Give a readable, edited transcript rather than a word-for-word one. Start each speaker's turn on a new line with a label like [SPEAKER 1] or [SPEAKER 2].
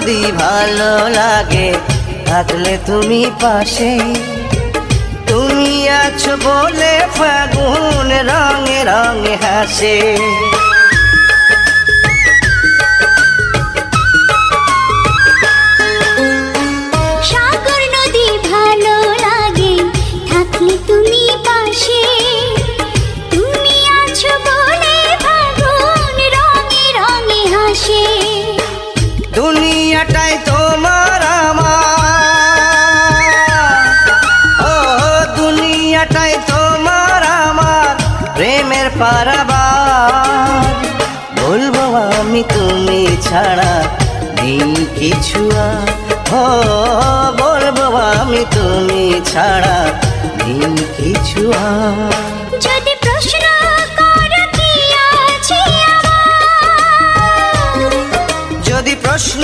[SPEAKER 1] যদি ভালো লাগে থাকলে তুমি পাশে, তুমি আছো বলে ফাগুন রঙে রঙে হাসে।
[SPEAKER 2] সাগর নদী ভালো লাগে থাকলে তুমি পাশে, তুমি আছো বলে ফাগুন রঙে রঙে হাসে।
[SPEAKER 1] দুনিয়াটাই তোমার আমার, ও দুনিয়াটাই তোমার আমার প্রেমের পারাবার। বলবো আমি তুমি ছাড়া নেই কিছু আর, ও বলবো আমি তুমি ছাড়া নেই কিছু আর।
[SPEAKER 2] যদি প্রশ্ন করো কি আছে আমার,
[SPEAKER 1] যদি প্রশ্ন